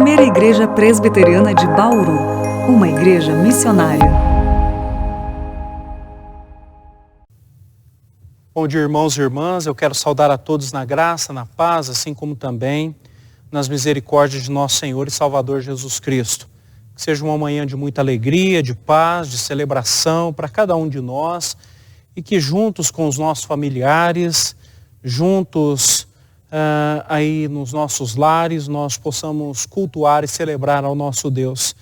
Primeira Igreja Presbiteriana de Bauru, uma igreja missionária. Bom dia, irmãos e irmãs. Eu quero saudar a todos na graça, na paz, assim como também nas misericórdias de nosso Senhor e Salvador Jesus Cristo. Que seja uma manhã de muita alegria, de paz, de celebração para cada um de nós e que juntos com os nossos familiares, juntos aí nos nossos lares, nós possamos cultuar e celebrar ao nosso Deus.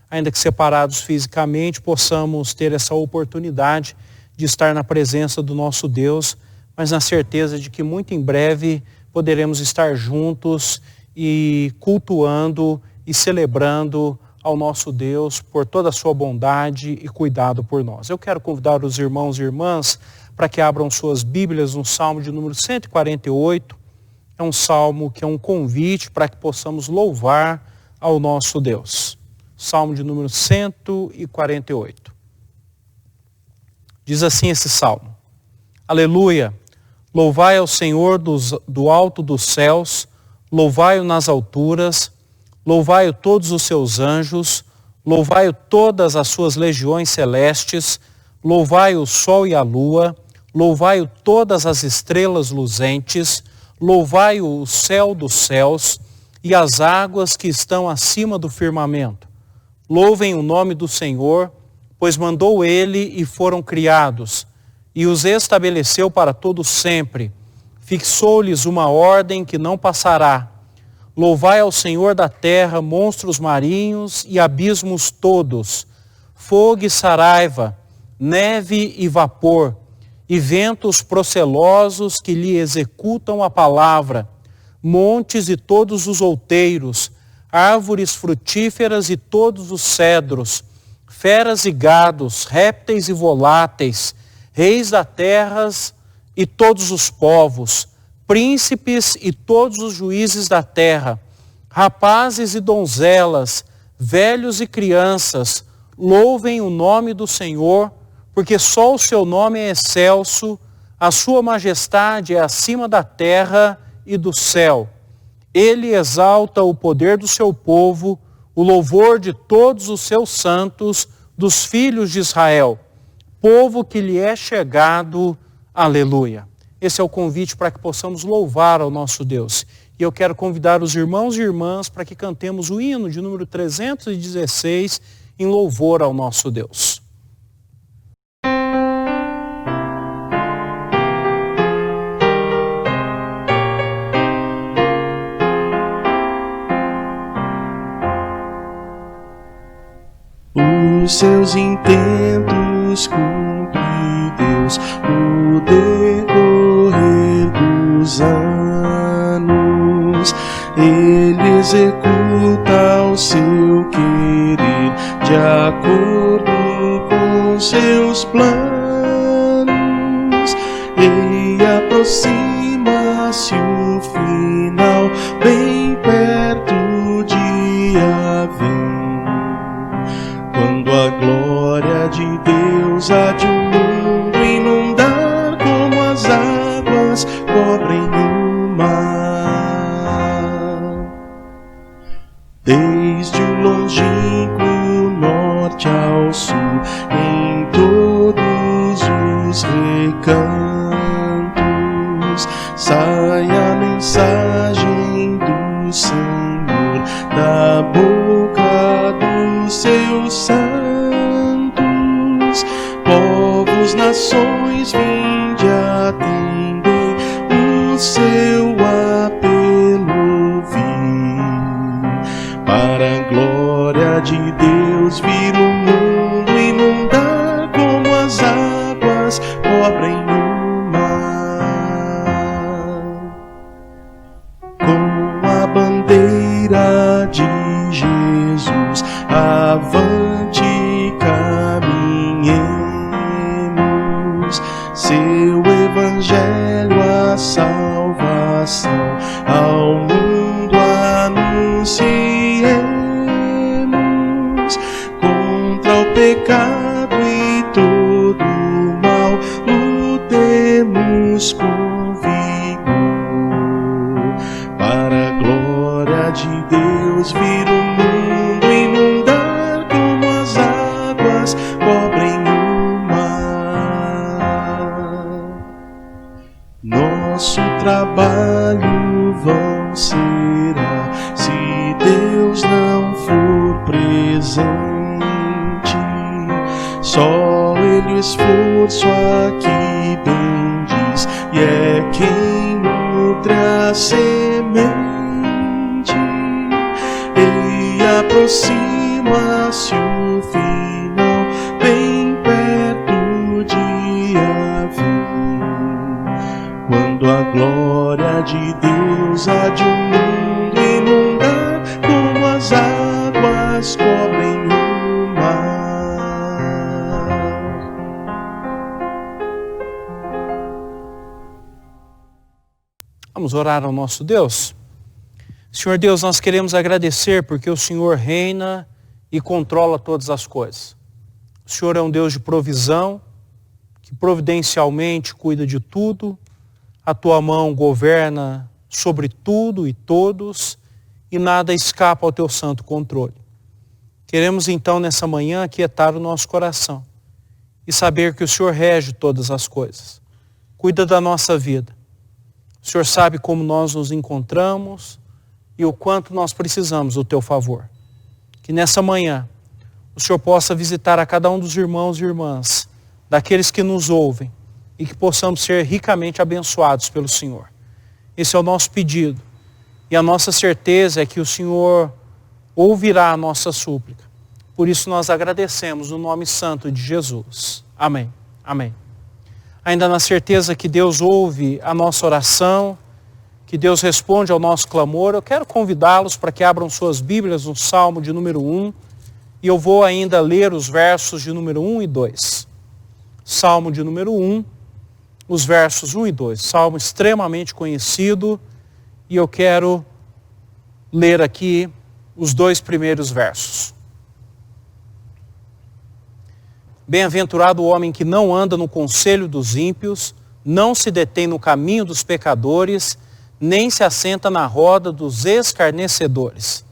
Ainda que separados fisicamente, possamos ter essa oportunidade de estar na presença do nosso Deus, mas na certeza de que muito em breve poderemos estar juntos e cultuando e celebrando ao nosso Deus por toda a sua bondade e cuidado por nós. Eu quero convidar os irmãos e irmãs para que abram suas Bíblias no Salmo de número 148. É um salmo que é um convite para que possamos louvar ao nosso Deus. Salmo de número 148. Diz assim esse salmo: Aleluia! Louvai ao Senhor do alto dos céus, louvai-o nas alturas, louvai-o todos os seus anjos, louvai-o todas as suas legiões celestes, louvai-o o sol e a lua, louvai-o todas as estrelas luzentes, louvai-o o céu dos céus e as águas que estão acima do firmamento. Louvem o nome do Senhor, pois mandou ele e foram criados, e os estabeleceu para todo sempre. Fixou-lhes uma ordem que não passará. Louvai ao Senhor da terra, monstros marinhos e abismos todos, fogo e saraiva, neve e vapor, e ventos procelosos que lhe executam a palavra, montes e todos os outeiros, árvores frutíferas e todos os cedros, feras e gados, répteis e voláteis, reis da terra e todos os povos, príncipes e todos os juízes da terra, rapazes e donzelas, velhos e crianças, louvem o nome do Senhor, porque só o seu nome é excelso, a sua majestade é acima da terra e do céu. Ele exalta o poder do seu povo, o louvor de todos os seus santos, dos filhos de Israel, povo que lhe é chegado. Aleluia. Esse é o convite para que possamos louvar ao nosso Deus. E eu quero convidar os irmãos e irmãs para que cantemos o hino de número 316 em louvor ao nosso Deus. Os seus intentos cumpre Deus no decorrer dos anos. Ele executa o seu querer de acordo com seus planos. E aproxima-se o final, bem perto o dia vem, quando a glória de Deus há de um mundo inundar como as águas cobrem o mar. Desde o longínquo norte ao sul, em todos os recantos, sai a mensagem do Senhor da boca dos seus santos. Povos, nações, vinde atender o seu apelo ouvir, para a glória de Deus vir o mundo inundar como as águas cobrem o mar. Com a bandeira de Jesus, avante caminhemos, seu evangelho a salvação ao mundo anunciemos. Contra o pecado e todo o mal lutemos com vigor, para a glória de Deus Deus vir o mundo inundar como as águas cobrem o mar. Nosso trabalho vão será se Deus não for presente. Só Ele o esforço aqui bem diz, e é quem nutre a semente. E aproxima-se o final, bem perto o dia vem, quando a glória de Deus há de um mundo inundar, como as águas cobrem o mar. Vamos orar ao nosso Deus? Senhor Deus, nós queremos agradecer porque o Senhor reina e controla todas as coisas. O Senhor é um Deus de provisão, que providencialmente cuida de tudo. A tua mão governa sobre tudo e todos, e nada escapa ao teu santo controle. Queremos então nessa manhã aquietar o nosso coração e saber que o Senhor rege todas as coisas. Cuida da nossa vida. O Senhor sabe como nós nos encontramos e o quanto nós precisamos do teu favor. Que nessa manhã o Senhor possa visitar a cada um dos irmãos e irmãs, daqueles que nos ouvem, e que possamos ser ricamente abençoados pelo Senhor. Esse é o nosso pedido. E a nossa certeza é que o Senhor ouvirá a nossa súplica. Por isso nós agradecemos no nome santo de Jesus. Amém. Amém. Ainda na certeza que Deus ouve a nossa oração, que Deus responde ao nosso clamor, eu quero convidá-los para que abram suas Bíblias no Salmo de número 1, e eu vou ainda ler os versos de número 1 e 2. Salmo de número 1, os versos 1 e 2. Salmo extremamente conhecido, e eu quero ler aqui os 2 primeiros versos. Bem-aventurado o homem que não anda no conselho dos ímpios, não se detém no caminho dos pecadores, nem se assenta na roda dos escarnecedores.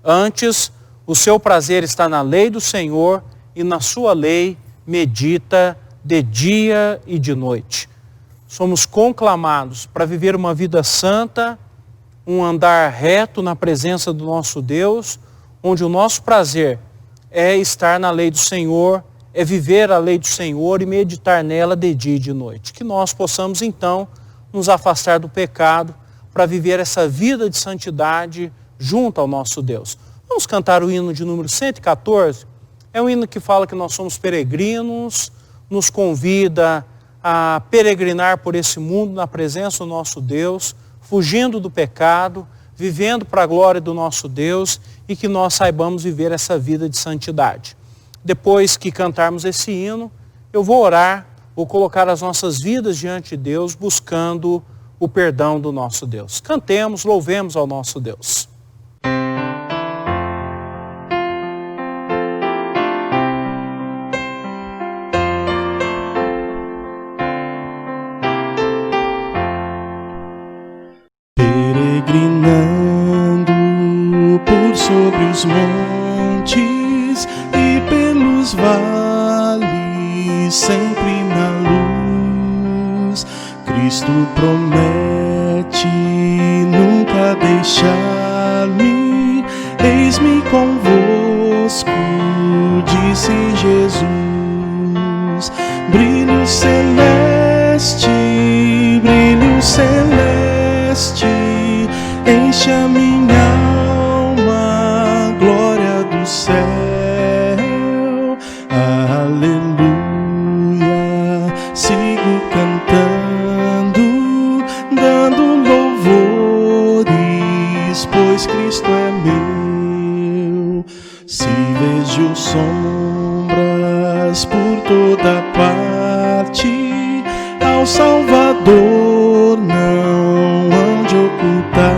Antes, o seu prazer está na lei do Senhor, e na sua lei medita de dia e de noite. Somos conclamados para viver uma vida santa, um andar reto na presença do nosso Deus, onde o nosso prazer é estar na lei do Senhor, é viver a lei do Senhor e meditar nela de dia e de noite. Que nós possamos então nos afastar do pecado para viver essa vida de santidade junto ao nosso Deus. Vamos cantar o hino de número 114. É um hino que fala que nós somos peregrinos, nos convida a peregrinar por esse mundo na presença do nosso Deus, fugindo do pecado, vivendo para a glória do nosso Deus, e que nós saibamos viver essa vida de santidade. Depois que cantarmos esse hino, eu vou orar, vou colocar as nossas vidas diante de Deus, buscando o perdão do nosso Deus. Cantemos, louvemos ao nosso Deus. Peregrinando por sobre os montes e pelos vales, sempre na luz, Cristo promete nunca deixar-me. Eis-me convosco, disse Jesus. Brilho celeste, enche a minha alma, glória do céu. Aleluia, sigo cantando, dando louvores, pois Cristo é meu. Se vejo sombras por toda parte, ao Salvador não hão de ocultar,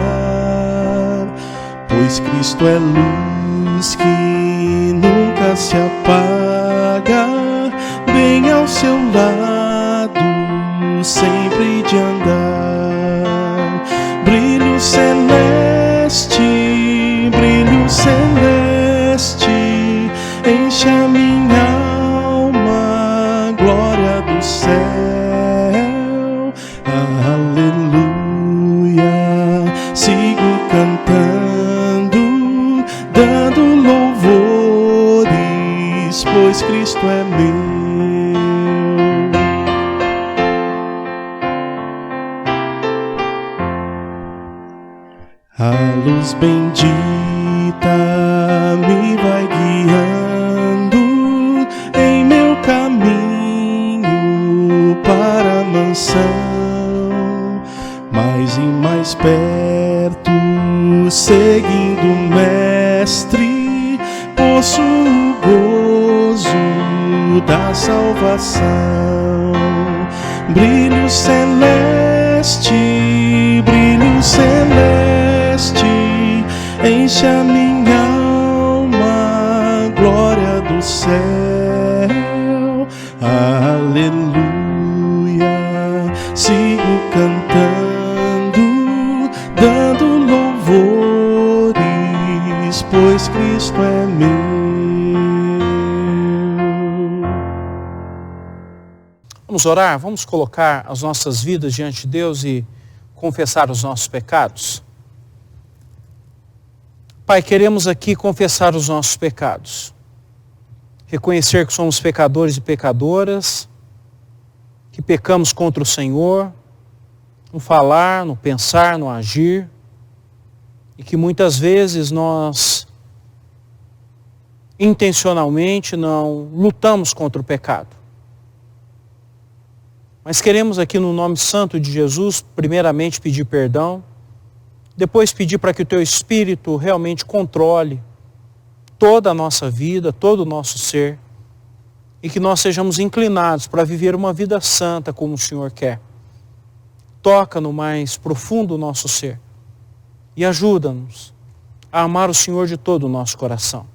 pois Cristo é luz que nunca se apaga, bem ao seu lado sempre de andar. Brilho celeste, brilho celeste enche a minha alma, glória do céu. Aleluia, sigo cantando, dando louvores, pois Cristo é meu. A luz bendita me vai guiando em meu caminho para a mansão. Mais e mais perto, seguindo o Mestre, possuo o gozo da salvação. Brilho celeste, enche a minha alma, glória do céu. Aleluia, sigo cantando, dando louvores, pois Cristo é meu. Vamos orar, vamos colocar as nossas vidas diante de Deus e confessar os nossos pecados. Pai, queremos aqui confessar os nossos pecados. Reconhecer que somos pecadores e pecadoras, que pecamos contra o Senhor, no falar, no pensar, no agir, e que muitas vezes nós intencionalmente não lutamos contra o pecado. Mas queremos aqui no nome santo de Jesus, primeiramente pedir perdão, depois pedir para que o Teu Espírito realmente controle toda a nossa vida, todo o nosso ser, e que nós sejamos inclinados para viver uma vida santa como o Senhor quer. Toca no mais profundo do nosso ser e ajuda-nos a amar o Senhor de todo o nosso coração,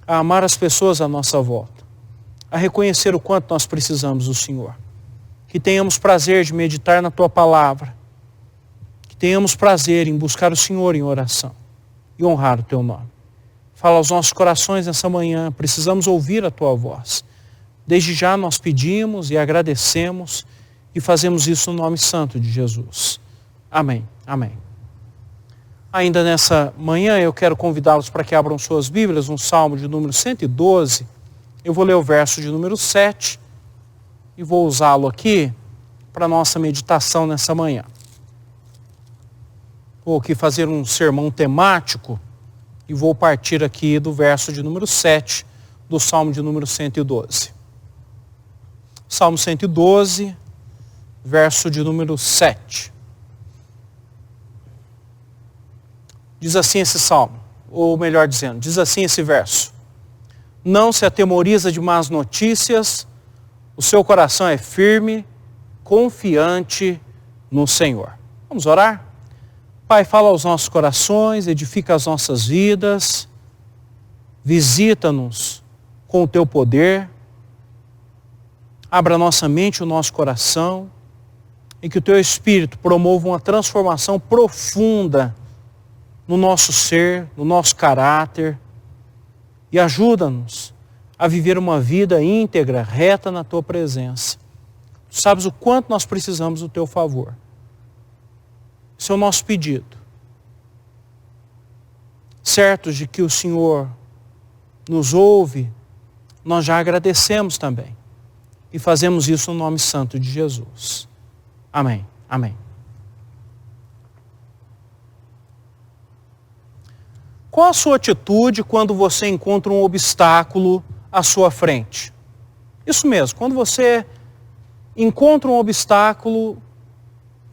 a amar as pessoas à nossa volta, a reconhecer o quanto nós precisamos do Senhor. Que tenhamos prazer de meditar na Tua palavra, tenhamos prazer em buscar o Senhor em oração e honrar o Teu nome. Fala aos nossos corações nessa manhã, precisamos ouvir a Tua voz. Desde já nós pedimos e agradecemos e fazemos isso no nome santo de Jesus. Amém. Amém. Ainda nessa manhã eu quero convidá-los para que abram suas Bíblias no Salmo de número 112. Eu vou ler o verso de número 7 e vou usá-lo aqui para a nossa meditação nessa manhã. Vou aqui fazer um sermão temático e vou partir aqui do verso de número 7 do Salmo de número 112. Salmo 112, verso de número 7. Diz assim esse salmo, ou melhor dizendo, diz assim esse verso: não se atemoriza de más notícias, o seu coração é firme, confiante no Senhor. Vamos orar? Pai, fala aos nossos corações, edifica as nossas vidas, visita-nos com o Teu poder, abra a nossa mente e o nosso coração, e que o Teu Espírito promova uma transformação profunda no nosso ser, no nosso caráter, e ajuda-nos a viver uma vida íntegra, reta na Tua presença. Tu sabes o quanto nós precisamos do Teu favor. Esse é o nosso pedido. Certos de que o Senhor nos ouve, nós já agradecemos também. E fazemos isso no nome santo de Jesus. Amém. Amém. Qual a sua atitude quando você encontra um obstáculo à sua frente? Isso mesmo, quando você encontra um obstáculo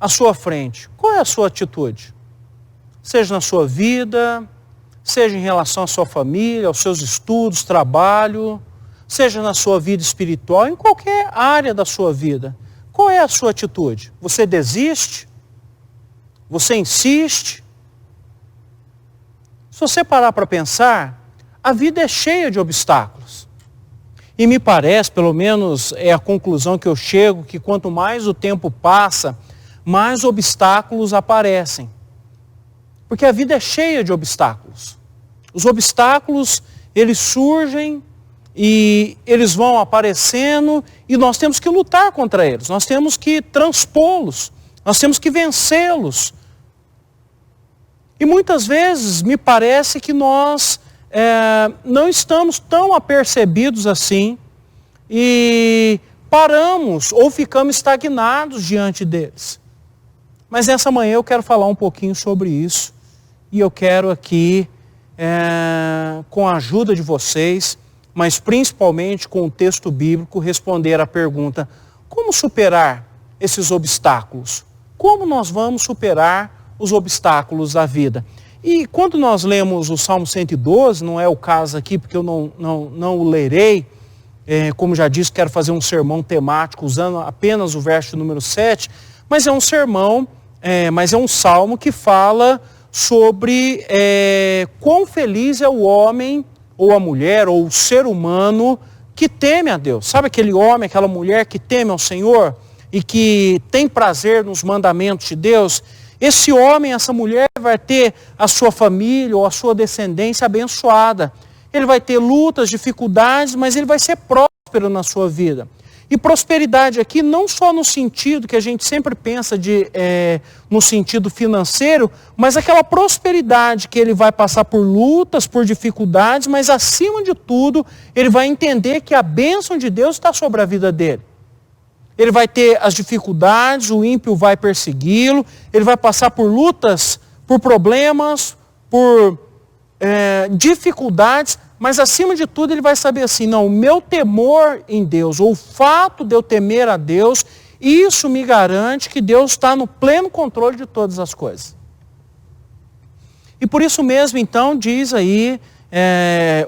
à sua frente, qual é a sua atitude? Seja na sua vida, seja em relação à sua família, aos seus estudos, trabalho, seja na sua vida espiritual, em qualquer área da sua vida. Qual é a sua atitude? Você desiste? Você insiste? Se você parar para pensar, a vida é cheia de obstáculos. E me parece, pelo menos é a conclusão que eu chego, que quanto mais o tempo passa, mais obstáculos aparecem. Porque a vida é cheia de obstáculos. Os obstáculos, eles surgem e eles vão aparecendo e nós temos que lutar contra eles, nós temos que transpô-los, nós temos que vencê-los. E muitas vezes me parece que nós não estamos tão apercebidos assim e paramos ou ficamos estagnados diante deles. Mas nessa manhã eu quero falar um pouquinho sobre isso e eu quero aqui, com a ajuda de vocês, mas principalmente com o texto bíblico, responder à pergunta: como superar esses obstáculos? Como nós vamos superar os obstáculos da vida? E quando nós lemos o Salmo 112, não é o caso aqui porque eu não o lerei, como já disse, quero fazer um sermão temático usando apenas o verso número 7, mas é um sermão, mas é um salmo que fala sobre quão feliz é o homem, ou a mulher, ou o ser humano que teme a Deus. Sabe aquele homem, aquela mulher que teme ao Senhor e que tem prazer nos mandamentos de Deus? Esse homem, essa mulher vai ter a sua família ou a sua descendência abençoada. Ele vai ter lutas, dificuldades, mas ele vai ser próspero na sua vida. E prosperidade aqui não só no sentido que a gente sempre pensa no sentido financeiro, mas aquela prosperidade que ele vai passar por lutas, por dificuldades, mas acima de tudo, ele vai entender que a bênção de Deus está sobre a vida dele. Ele vai ter as dificuldades, o ímpio vai persegui-lo, ele vai passar por lutas, por problemas, por dificuldades, mas acima de tudo ele vai saber assim: não, o meu temor em Deus, ou o fato de eu temer a Deus, isso me garante que Deus está no pleno controle de todas as coisas. E por isso mesmo então diz aí,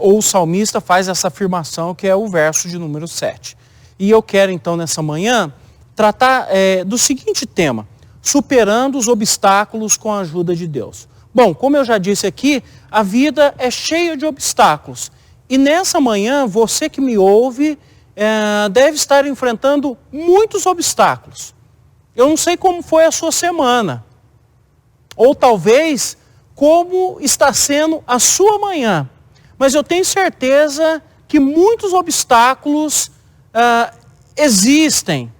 ou o salmista faz essa afirmação que é o verso de número 7. E eu quero então nessa manhã tratar do seguinte tema: superando os obstáculos com a ajuda de Deus. Bom, como eu já disse aqui, a vida é cheia de obstáculos. E nessa manhã, você que me ouve, deve estar enfrentando muitos obstáculos. Eu não sei como foi a sua semana. Ou talvez, como está sendo a sua manhã. Mas eu tenho certeza que muitos obstáculos existem.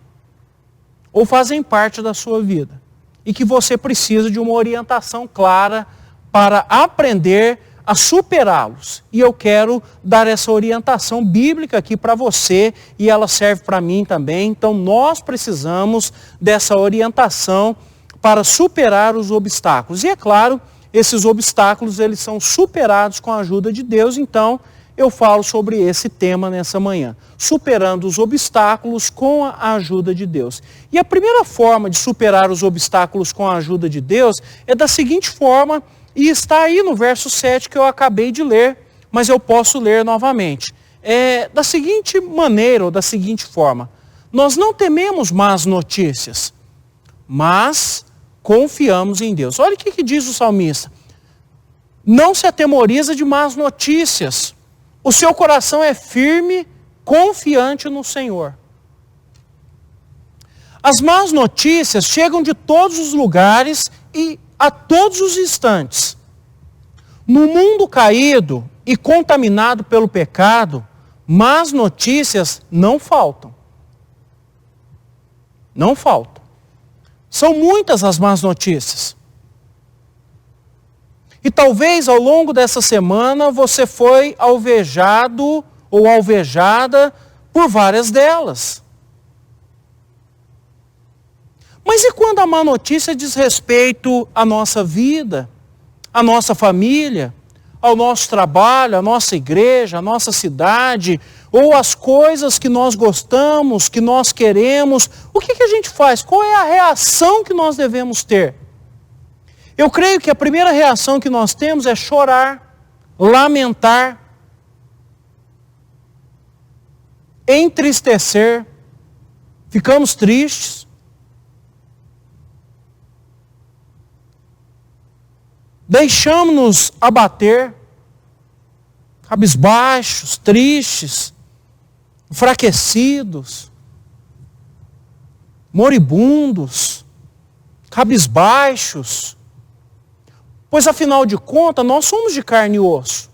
Ou fazem parte da sua vida. E que você precisa de uma orientação clara para aprender a superá-los. E eu quero dar essa orientação bíblica aqui para você, e ela serve para mim também. Então nós precisamos dessa orientação para superar os obstáculos. E é claro, esses obstáculos eles são superados com a ajuda de Deus. Então eu falo sobre esse tema nessa manhã: superando os obstáculos com a ajuda de Deus. E a primeira forma de superar os obstáculos com a ajuda de Deus é da seguinte forma, e está aí no verso 7 que eu acabei de ler, mas eu posso ler novamente. Da seguinte maneira, ou da seguinte forma: nós não tememos más notícias, mas confiamos em Deus. Olha o que diz o salmista: não se atemoriza de más notícias. O seu coração é firme, confiante no Senhor. As más notícias chegam de todos os lugares e a todos os instantes. No mundo caído e contaminado pelo pecado, más notícias não faltam. Não faltam. São muitas as más notícias. E talvez ao longo dessa semana você foi alvejado ou alvejada por várias delas. Mas e quando a má notícia diz respeito à nossa vida, à nossa família, ao nosso trabalho, à nossa igreja, à nossa cidade, ou às coisas que nós gostamos, que nós queremos? O que a gente faz? Qual é a reação que nós devemos ter? Eu creio que a primeira reação que nós temos é chorar, lamentar, entristecer, ficamos tristes. Deixamos-nos abater, cabisbaixos, tristes, enfraquecidos, moribundos, cabisbaixos. Pois afinal de contas, nós somos de carne e osso.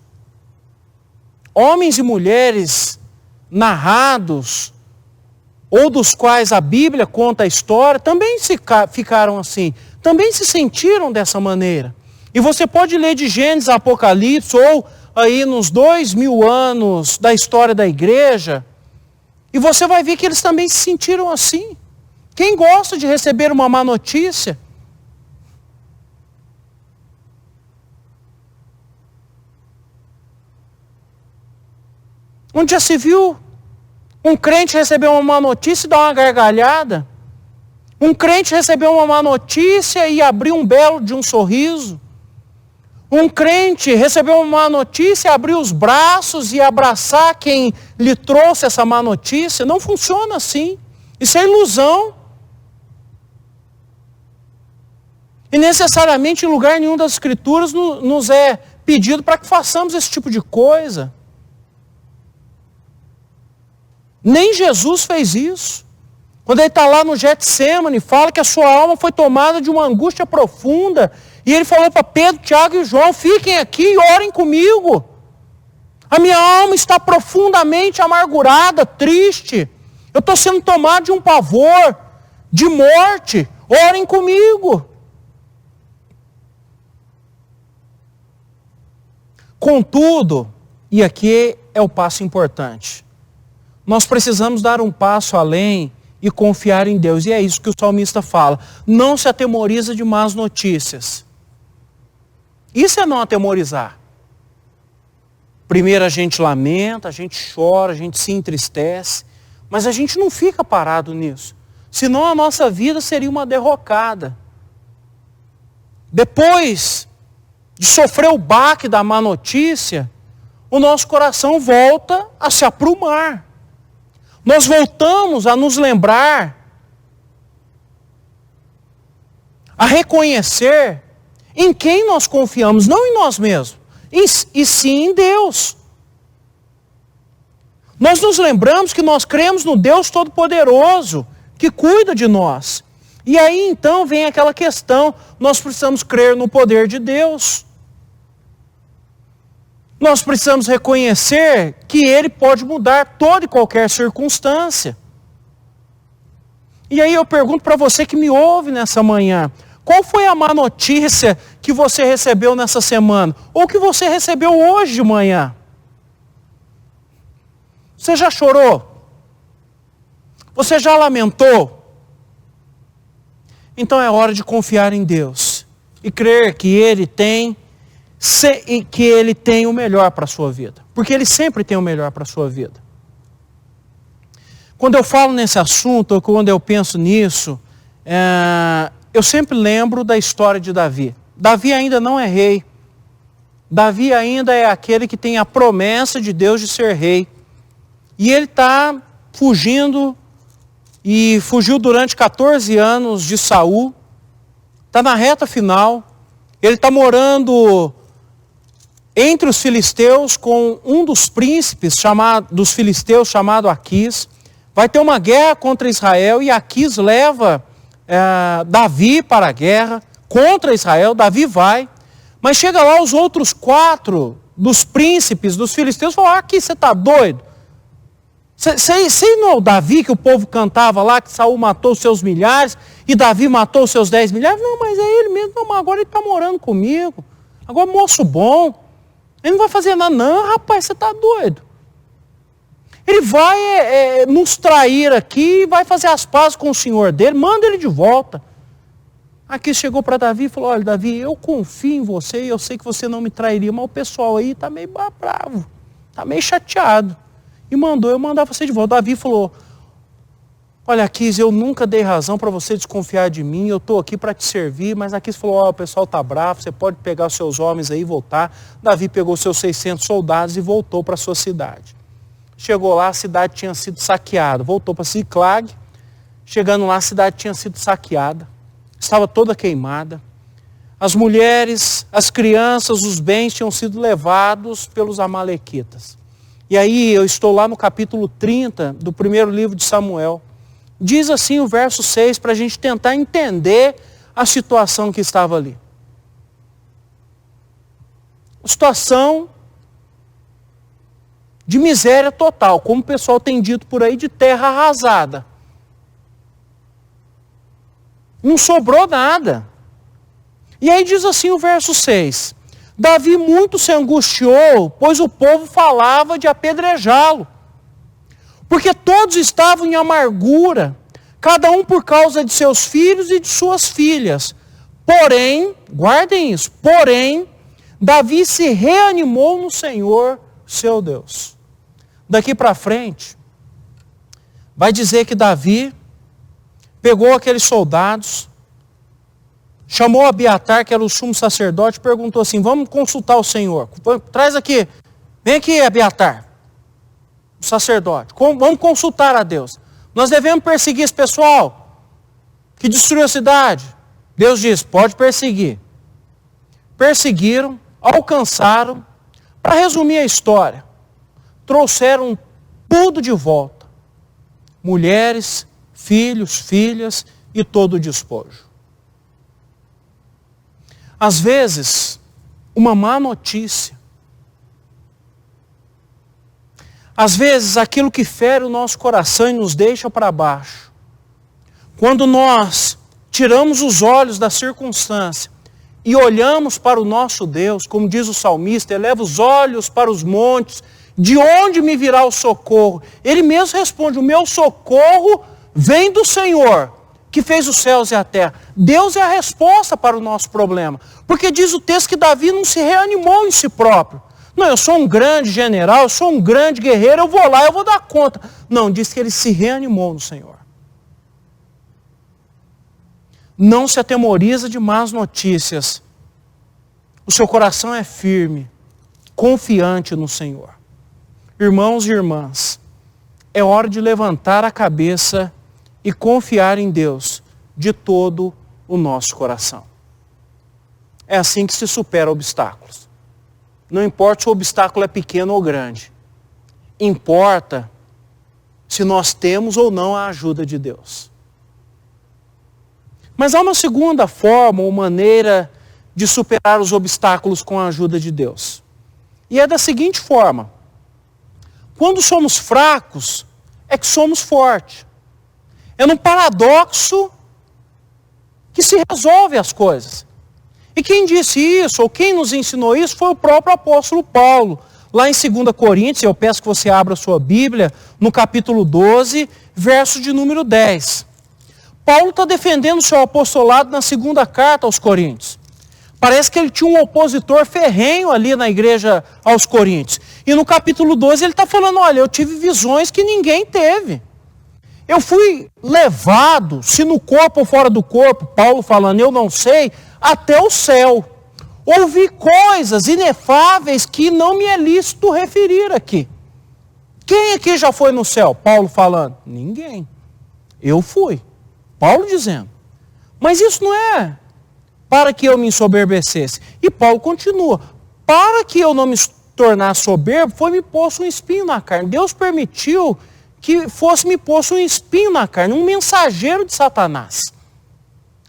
Homens e mulheres narrados, ou dos quais a Bíblia conta a história, também ficaram assim, também se sentiram dessa maneira. E você pode ler de Gênesis a Apocalipse, ou aí nos 2000 anos da história da igreja, e você vai ver que eles também se sentiram assim. Quem gosta de receber uma má notícia? Onde já se viu um crente receber uma má notícia e dar uma gargalhada? Um crente receber uma má notícia e abrir um belo de um sorriso? Um crente receber uma má notícia e abrir os braços e abraçar quem lhe trouxe essa má notícia? Não funciona assim. Isso é ilusão. E necessariamente em lugar nenhum das Escrituras nos é pedido para que façamos esse tipo de coisa. Nem Jesus fez isso. Quando ele está lá no Getsêmani, fala que a sua alma foi tomada de uma angústia profunda. E ele falou para Pedro, Tiago e João, fiquem aqui e orem comigo. A minha alma está profundamente amargurada, triste. Eu estou sendo tomado de um pavor, de morte. Orem comigo. Contudo, e aqui é o passo importante, nós precisamos dar um passo além e confiar em Deus. E é isso que o salmista fala. Não se atemoriza de más notícias. Isso é não atemorizar. Primeiro a gente lamenta, a gente chora, a gente se entristece, mas a gente não fica parado nisso. Senão a nossa vida seria uma derrocada. Depois de sofrer o baque da má notícia, o nosso coração volta a se aprumar. Nós voltamos a nos lembrar, a reconhecer em quem nós confiamos, não em nós mesmos, e sim em Deus. Nós nos lembramos que nós cremos no Deus Todo-Poderoso, que cuida de nós. E aí então vem aquela questão, nós precisamos crer no poder de Deus. Nós precisamos reconhecer que Ele pode mudar toda e qualquer circunstância. E aí eu pergunto para você que me ouve nessa manhã, qual foi a má notícia que você recebeu nessa semana? Ou que você recebeu hoje de manhã? Você já chorou? Você já lamentou? Então é hora de confiar em Deus e crer que Ele tem o melhor para a sua vida. Porque Ele sempre tem o melhor para a sua vida. Quando eu falo nesse assunto, ou quando eu penso nisso, eu sempre lembro da história de Davi. Davi ainda não é rei. Davi ainda é aquele que tem a promessa de Deus de ser rei. E ele está fugindo, e fugiu durante 14 anos de Saul. Está na reta final. Ele está morando entre os filisteus com um dos príncipes dos filisteus chamado Aquis. Vai ter uma guerra contra Israel e Aquis leva Davi para a guerra contra Israel. Davi vai, mas chega lá os outros 4 dos príncipes dos filisteus e falam, Aquis, você está doido? Você não é o Davi que o povo cantava lá, que Saul matou os seus milhares e Davi matou os seus 10 milhares? Não, mas é ele mesmo. Não, mas agora ele está morando comigo. Agora moço bom. Ele não vai fazer nada. Não, rapaz, você está doido. Ele vai nos trair aqui, vai fazer as pazes com o senhor dele, manda ele de volta. Aqui chegou para Davi e falou, olha Davi, eu confio em você e eu sei que você não me trairia, mas o pessoal aí está meio bravo, está meio chateado. E mandou eu mandar você de volta. Davi falou, olha Aquis, eu nunca dei razão para você desconfiar de mim, eu estou aqui para te servir, mas Aquis falou, o pessoal está bravo, você pode pegar os seus homens aí e voltar. Davi pegou seus 600 soldados e voltou para a sua cidade. Chegou lá, a cidade tinha sido saqueada, voltou para Siclag, chegando lá a cidade tinha sido saqueada, estava toda queimada. As mulheres, as crianças, os bens tinham sido levados pelos amalequitas. E aí eu estou lá no capítulo 30 do primeiro livro de Samuel. Diz assim o verso 6 para a gente tentar entender a situação que estava ali. A situação de miséria total, como o pessoal tem dito por aí, de terra arrasada. Não sobrou nada. E aí diz assim o verso 6, Davi muito se angustiou, pois o povo falava de apedrejá-lo. Porque todos estavam em amargura, cada um por causa de seus filhos e de suas filhas. Porém, guardem isso, porém, Davi se reanimou no Senhor, seu Deus. Daqui para frente, vai dizer que Davi pegou aqueles soldados, chamou Abiatar, que era o sumo sacerdote, e perguntou assim, vamos consultar o Senhor. Traz aqui, vem aqui Abiatar, o sacerdote, vamos consultar a Deus. Nós devemos perseguir esse pessoal que destruiu a cidade. Deus diz, pode perseguir. Perseguiram, alcançaram, para resumir a história, trouxeram tudo de volta. Mulheres, filhos, filhas e todo o despojo. Às vezes, uma má notícia, às vezes aquilo que fere o nosso coração e nos deixa para baixo, quando nós tiramos os olhos da circunstância e olhamos para o nosso Deus, como diz o salmista, eleva os olhos para os montes, de onde me virá o socorro? Ele mesmo responde, o meu socorro vem do Senhor, que fez os céus e a terra. Deus é a resposta para o nosso problema. Porque diz o texto que Davi não se reanimou em si próprio. Não, eu sou um grande general, eu sou um grande guerreiro, eu vou lá, eu vou dar conta. Não, diz que ele se reanimou no Senhor. Não se atemoriza de más notícias. O seu coração é firme, confiante no Senhor. Irmãos e irmãs, é hora de levantar a cabeça e confiar em Deus de todo o nosso coração. É assim que se supera obstáculos. Não importa se o obstáculo é pequeno ou grande. Importa se nós temos ou não a ajuda de Deus. Mas há uma segunda forma ou maneira de superar os obstáculos com a ajuda de Deus. E é da seguinte forma. Quando somos fracos, é que somos fortes. É num paradoxo que se resolve as coisas. E quem disse isso, ou quem nos ensinou isso, foi o próprio apóstolo Paulo. Lá em 2 Coríntios, eu peço que você abra a sua Bíblia, no capítulo 12, verso de número 10. Paulo está defendendo o seu apostolado na segunda carta aos Coríntios. Parece que ele tinha um opositor ferrenho ali na igreja aos Coríntios. E no capítulo 12 ele está falando, olha, eu tive visões que ninguém teve. Eu fui levado, se no corpo ou fora do corpo, Paulo falando, eu não sei, até o céu. Ouvi coisas inefáveis que não me é lícito referir aqui. Quem aqui já foi no céu? Paulo falando, ninguém. Eu fui. Paulo dizendo. Mas isso não é para que eu me ensoberbecesse. E Paulo continua. Para que eu não me tornasse soberbo, foi me posto um espinho na carne. Deus permitiu que fosse me posto um espinho na carne, um mensageiro de Satanás,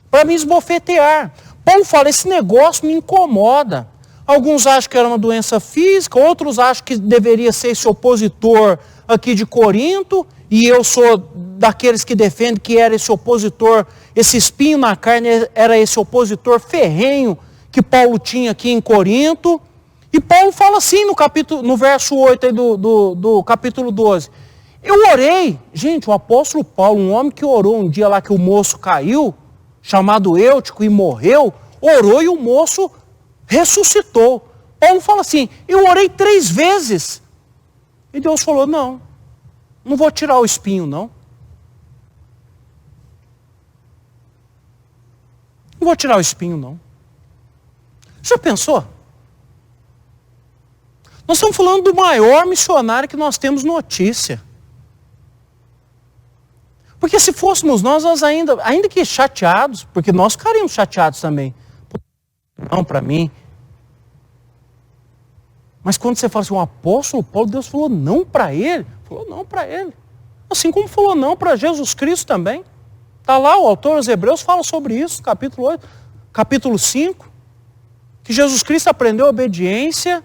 para me esbofetear. Paulo fala, esse negócio me incomoda. Alguns acham que era uma doença física, outros acham que deveria ser esse opositor aqui de Corinto, e eu sou daqueles que defendem que era esse opositor, esse espinho na carne era esse opositor ferrenho que Paulo tinha aqui em Corinto. E Paulo fala assim no verso 8 aí do capítulo 12. Eu orei, gente, o apóstolo Paulo, um homem que orou um dia lá que o moço caiu, chamado Eutico, e morreu, orou e o moço ressuscitou. Paulo fala assim, eu orei 3 vezes. E Deus falou, não vou tirar o espinho, não. Não vou tirar o espinho, não. Já pensou? Nós estamos falando do maior missionário que nós temos notícia. Porque se fôssemos nós ainda que chateados, porque nós ficaríamos chateados também. Não para mim. Mas quando você fala assim, o apóstolo Paulo, Deus falou não para ele. Falou não para ele. Assim como falou não para Jesus Cristo também. Está lá, o autor aos Hebreus fala sobre isso, capítulo 8, capítulo 5. Que Jesus Cristo aprendeu a obediência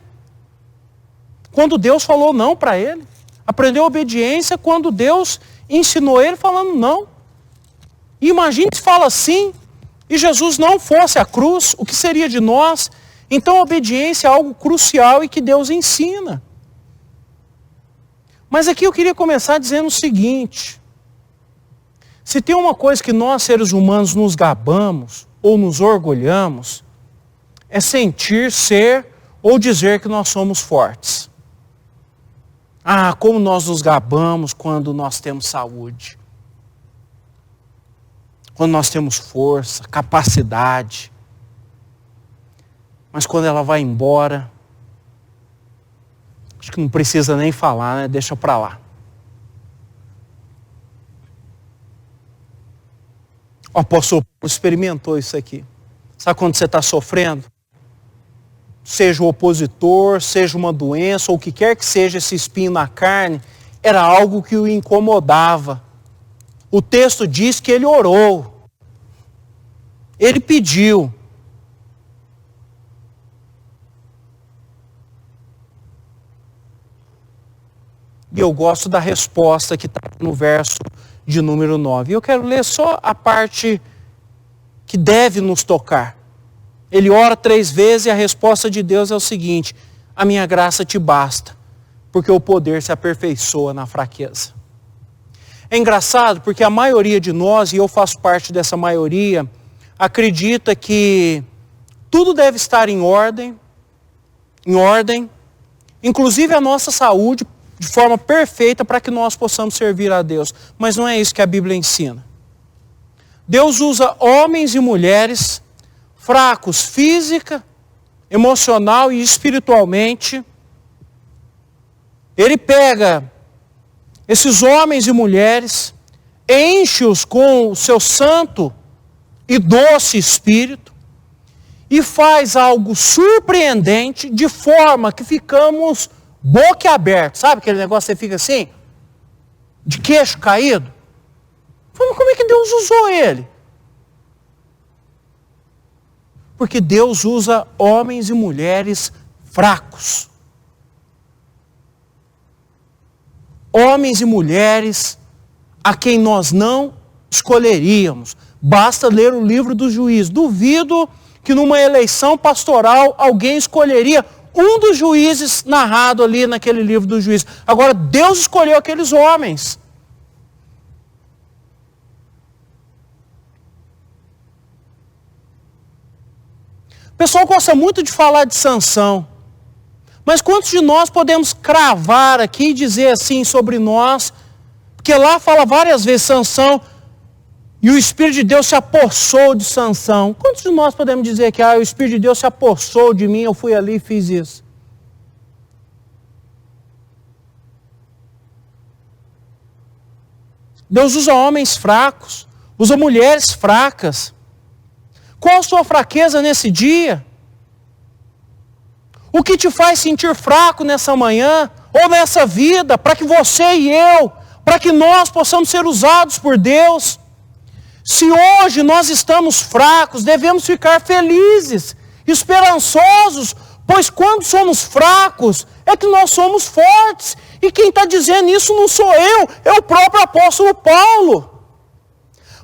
quando Deus falou não para ele. Aprendeu obediência quando Deus ensinou ele falando não. E imagine se fala assim, e Jesus não fosse à cruz, o que seria de nós? Então a obediência é algo crucial e que Deus ensina. Mas aqui eu queria começar dizendo o seguinte: se tem uma coisa que nós seres humanos nos gabamos ou nos orgulhamos, é sentir, ser ou dizer que nós somos fortes. Ah, como nós nos gabamos quando nós temos saúde. Quando nós temos força, capacidade. Mas quando ela vai embora, acho que não precisa nem falar, né? Deixa para lá. O apóstolo Paulo experimentou isso aqui. Sabe quando você está sofrendo? Seja o opositor, seja uma doença, ou o que quer que seja esse espinho na carne, era algo que o incomodava. O texto diz que ele orou. Ele pediu. E eu gosto da resposta que está no verso de número 9. Eu quero ler só a parte que deve nos tocar. Ele ora 3 vezes e a resposta de Deus é o seguinte: a minha graça te basta, porque o poder se aperfeiçoa na fraqueza. É engraçado porque a maioria de nós, e eu faço parte dessa maioria, acredita que tudo deve estar em ordem, inclusive a nossa saúde, de forma perfeita para que nós possamos servir a Deus. Mas não é isso que a Bíblia ensina. Deus usa homens e mulheres fracos física, emocional e espiritualmente. Ele pega esses homens e mulheres, enche-os com o seu santo e doce espírito e faz algo surpreendente de forma que ficamos boquiabertos. Sabe aquele negócio que você fica assim, de queixo caído? Como é que Deus usou ele? Porque Deus usa homens e mulheres fracos. Homens e mulheres a quem nós não escolheríamos. Basta ler o livro do Juízes. Duvido que numa eleição pastoral alguém escolheria um dos juízes narrado ali naquele livro do Juízes. Agora, Deus escolheu aqueles homens. O pessoal gosta muito de falar de Sansão. Mas quantos de nós podemos cravar aqui e dizer assim sobre nós? Porque lá fala várias vezes Sansão, e o Espírito de Deus se apossou de Sansão. Quantos de nós podemos dizer que o Espírito de Deus se apossou de mim, eu fui ali e fiz isso? Deus usa homens fracos, usa mulheres fracas. Qual a sua fraqueza nesse dia? O que te faz sentir fraco nessa manhã ou nessa vida, para que você e eu, para que nós possamos ser usados por Deus? Se hoje nós estamos fracos, devemos ficar felizes, esperançosos, pois quando somos fracos, é que nós somos fortes. E quem está dizendo isso não sou eu, é o próprio apóstolo Paulo.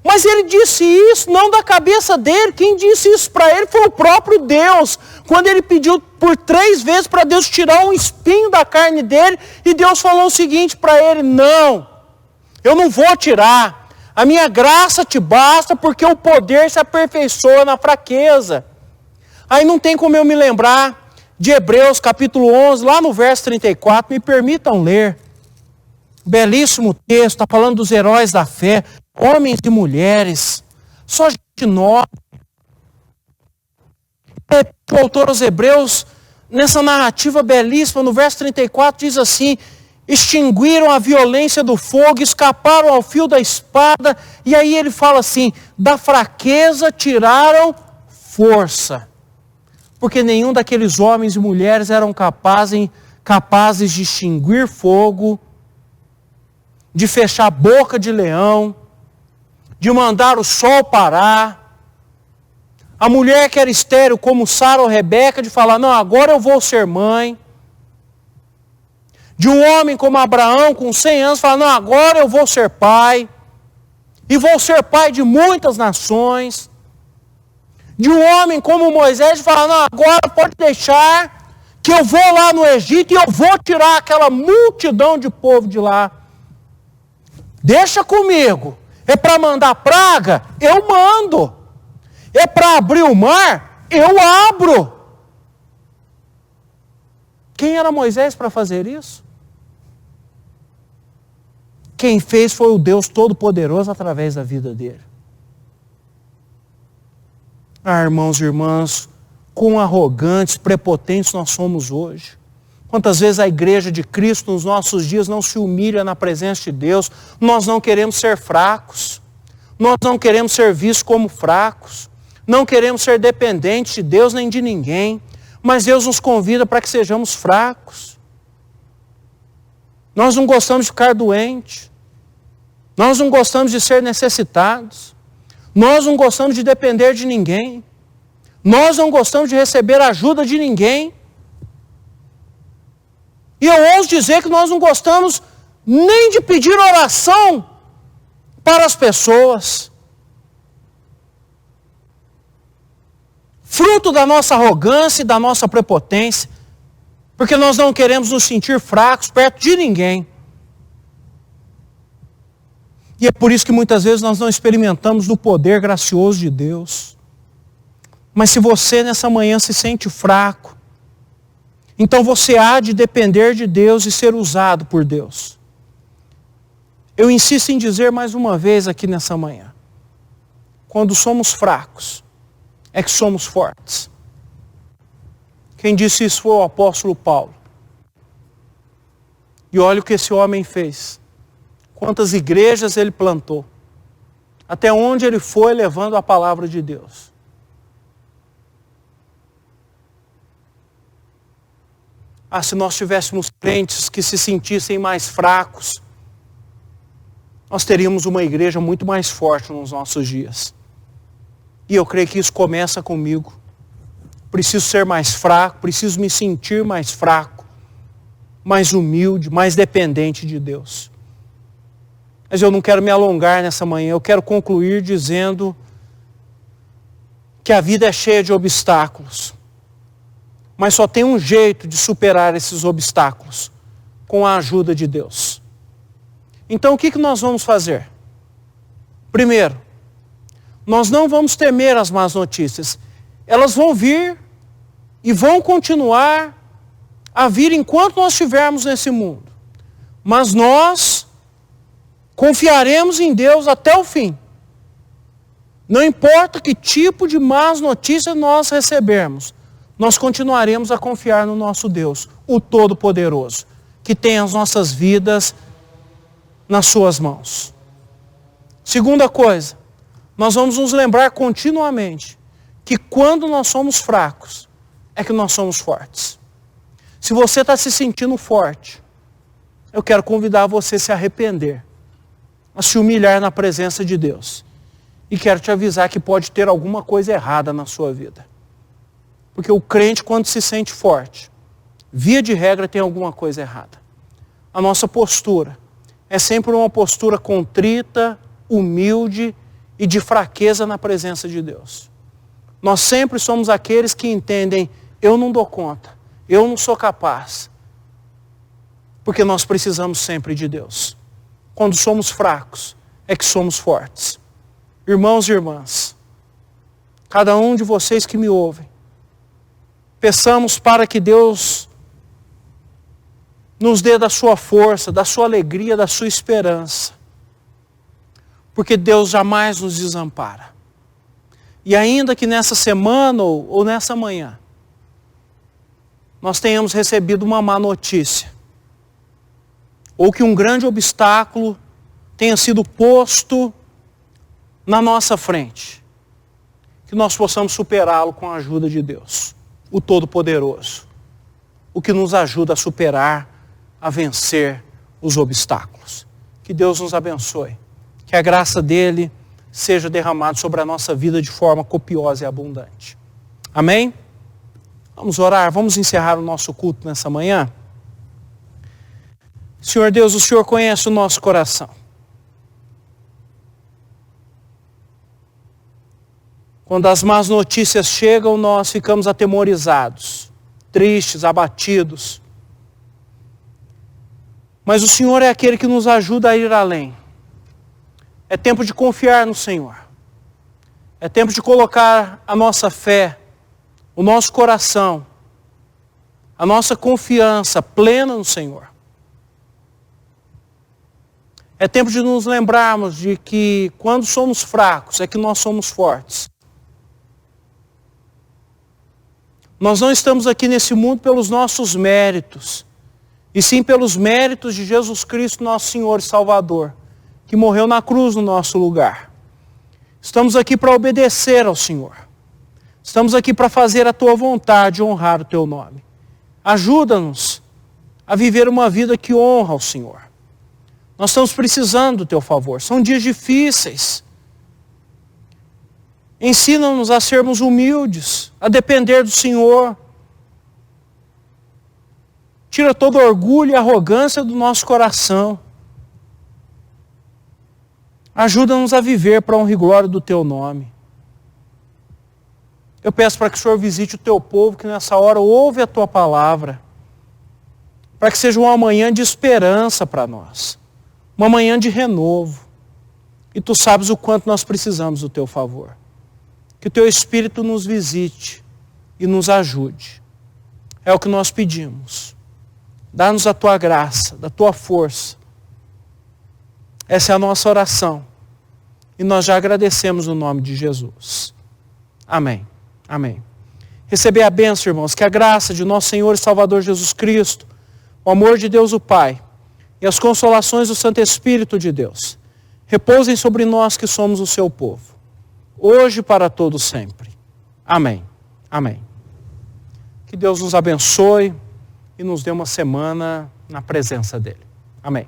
Mas ele disse isso não da cabeça dele, quem disse isso para ele foi o próprio Deus. Quando ele pediu por 3 vezes para Deus tirar um espinho da carne dele, e Deus falou o seguinte para ele: não, eu não vou tirar. A minha graça te basta, porque o poder se aperfeiçoa na fraqueza. Aí não tem como eu me lembrar de Hebreus capítulo 11, lá no verso 34, me permitam ler. Belíssimo texto, está falando dos heróis da fé, homens e mulheres, só gente nobre. O autor aos Hebreus, nessa narrativa belíssima, no verso 34, diz assim: extinguiram a violência do fogo, escaparam ao fio da espada, e aí ele fala assim: da fraqueza tiraram força. Porque nenhum daqueles homens e mulheres eram capazes de extinguir fogo, de fechar a boca de leão, de mandar o sol parar. A mulher que era estéril, como Sara ou Rebeca, de falar: não, agora eu vou ser mãe. De um homem como Abraão, com 100 anos, fala, não, agora eu vou ser pai. E vou ser pai de muitas nações. De um homem como Moisés, fala, não, agora pode deixar que eu vou lá no Egito e eu vou tirar aquela multidão de povo de lá. Deixa comigo. É para mandar praga? Eu mando. É para abrir o mar? Eu abro. Quem era Moisés para fazer isso? Quem fez foi o Deus Todo-Poderoso através da vida dele. Irmãos e irmãs, quão arrogantes, prepotentes nós somos hoje. Quantas vezes a igreja de Cristo nos nossos dias não se humilha na presença de Deus. Nós não queremos ser fracos. Nós não queremos ser vistos como fracos. Não queremos ser dependentes de Deus nem de ninguém. Mas Deus nos convida para que sejamos fracos. Nós não gostamos de ficar doentes. Nós não gostamos de ser necessitados. Nós não gostamos de depender de ninguém. Nós não gostamos de receber ajuda de ninguém. E eu ouso dizer que nós não gostamos nem de pedir oração para as pessoas. Fruto da nossa arrogância e da nossa prepotência, porque nós não queremos nos sentir fracos perto de ninguém. E é por isso que muitas vezes nós não experimentamos do poder gracioso de Deus. Mas se você nessa manhã se sente fraco, então você há de depender de Deus e ser usado por Deus. Eu insisto em dizer mais uma vez aqui nessa manhã, quando somos fracos, é que somos fortes. Quem disse isso foi o apóstolo Paulo. E olha o que esse homem fez. Quantas igrejas ele plantou. Até onde ele foi levando a palavra de Deus. Ah, se nós tivéssemos crentes que se sentissem mais fracos, nós teríamos uma igreja muito mais forte nos nossos dias. E eu creio que isso começa comigo. Preciso ser mais fraco, preciso me sentir mais fraco, mais humilde, mais dependente de Deus. Mas eu não quero me alongar nessa manhã, eu quero concluir dizendo que a vida é cheia de obstáculos. Mas só tem um jeito de superar esses obstáculos, com a ajuda de Deus. Então o que nós vamos fazer? Primeiro, nós não vamos temer as más notícias. Elas vão vir e vão continuar a vir enquanto nós estivermos nesse mundo. Mas nós confiaremos em Deus até o fim. Não importa que tipo de más notícias nós recebermos, nós continuaremos a confiar no nosso Deus, o Todo-Poderoso, que tem as nossas vidas nas suas mãos. Segunda coisa, nós vamos nos lembrar continuamente que quando nós somos fracos, é que nós somos fortes. Se você está se sentindo forte, eu quero convidar você a se arrepender, a se humilhar na presença de Deus. E quero te avisar que pode ter alguma coisa errada na sua vida. Porque o crente, quando se sente forte, via de regra tem alguma coisa errada. A nossa postura é sempre uma postura contrita, humilde e de fraqueza na presença de Deus. Nós sempre somos aqueles que entendem, eu não dou conta, eu não sou capaz. Porque nós precisamos sempre de Deus. Quando somos fracos, é que somos fortes. Irmãos e irmãs, cada um de vocês que me ouvem, peçamos para que Deus nos dê da sua força, da sua alegria, da sua esperança. Porque Deus jamais nos desampara. E ainda que nessa semana ou nessa manhã, nós tenhamos recebido uma má notícia, ou que um grande obstáculo tenha sido posto na nossa frente, que nós possamos superá-lo com a ajuda de Deus, o Todo-Poderoso, o que nos ajuda a superar, a vencer os obstáculos. Que Deus nos abençoe, que a graça dele seja derramada sobre a nossa vida de forma copiosa e abundante. Amém? Vamos orar, vamos encerrar o nosso culto nessa manhã. Senhor Deus, o Senhor conhece o nosso coração. Quando as más notícias chegam, nós ficamos atemorizados, tristes, abatidos. Mas o Senhor é aquele que nos ajuda a ir além. É tempo de confiar no Senhor. É tempo de colocar a nossa fé, o nosso coração, a nossa confiança plena no Senhor. É tempo de nos lembrarmos de que quando somos fracos é que nós somos fortes. Nós não estamos aqui nesse mundo pelos nossos méritos, e sim pelos méritos de Jesus Cristo, nosso Senhor e Salvador, que morreu na cruz no nosso lugar. Estamos aqui para obedecer ao Senhor. Estamos aqui para fazer a Tua vontade e honrar o Teu nome. Ajuda-nos a viver uma vida que honra ao Senhor. Nós estamos precisando do Teu favor. São dias difíceis. Ensina-nos a sermos humildes, a depender do Senhor. Tira todo o orgulho e arrogância do nosso coração. Ajuda-nos a viver para a honra e glória do Teu nome. Eu peço para que o Senhor visite o Teu povo, que nessa hora ouve a Tua palavra. Para que seja uma manhã de esperança para nós. Uma manhã de renovo. E Tu sabes o quanto nós precisamos do Teu favor. Que o Teu Espírito nos visite e nos ajude. É o que nós pedimos. Dá-nos a Tua graça, da Tua força. Essa é a nossa oração. E nós já agradecemos no nome de Jesus. Amém. Amém. Receber a bênção, irmãos, que a graça de nosso Senhor e Salvador Jesus Cristo, o amor de Deus o Pai e as consolações do Santo Espírito de Deus repousem sobre nós que somos o seu povo, hoje e para todo sempre. Amém. Amém. Que Deus nos abençoe e nos dê uma semana na presença dEle. Amém.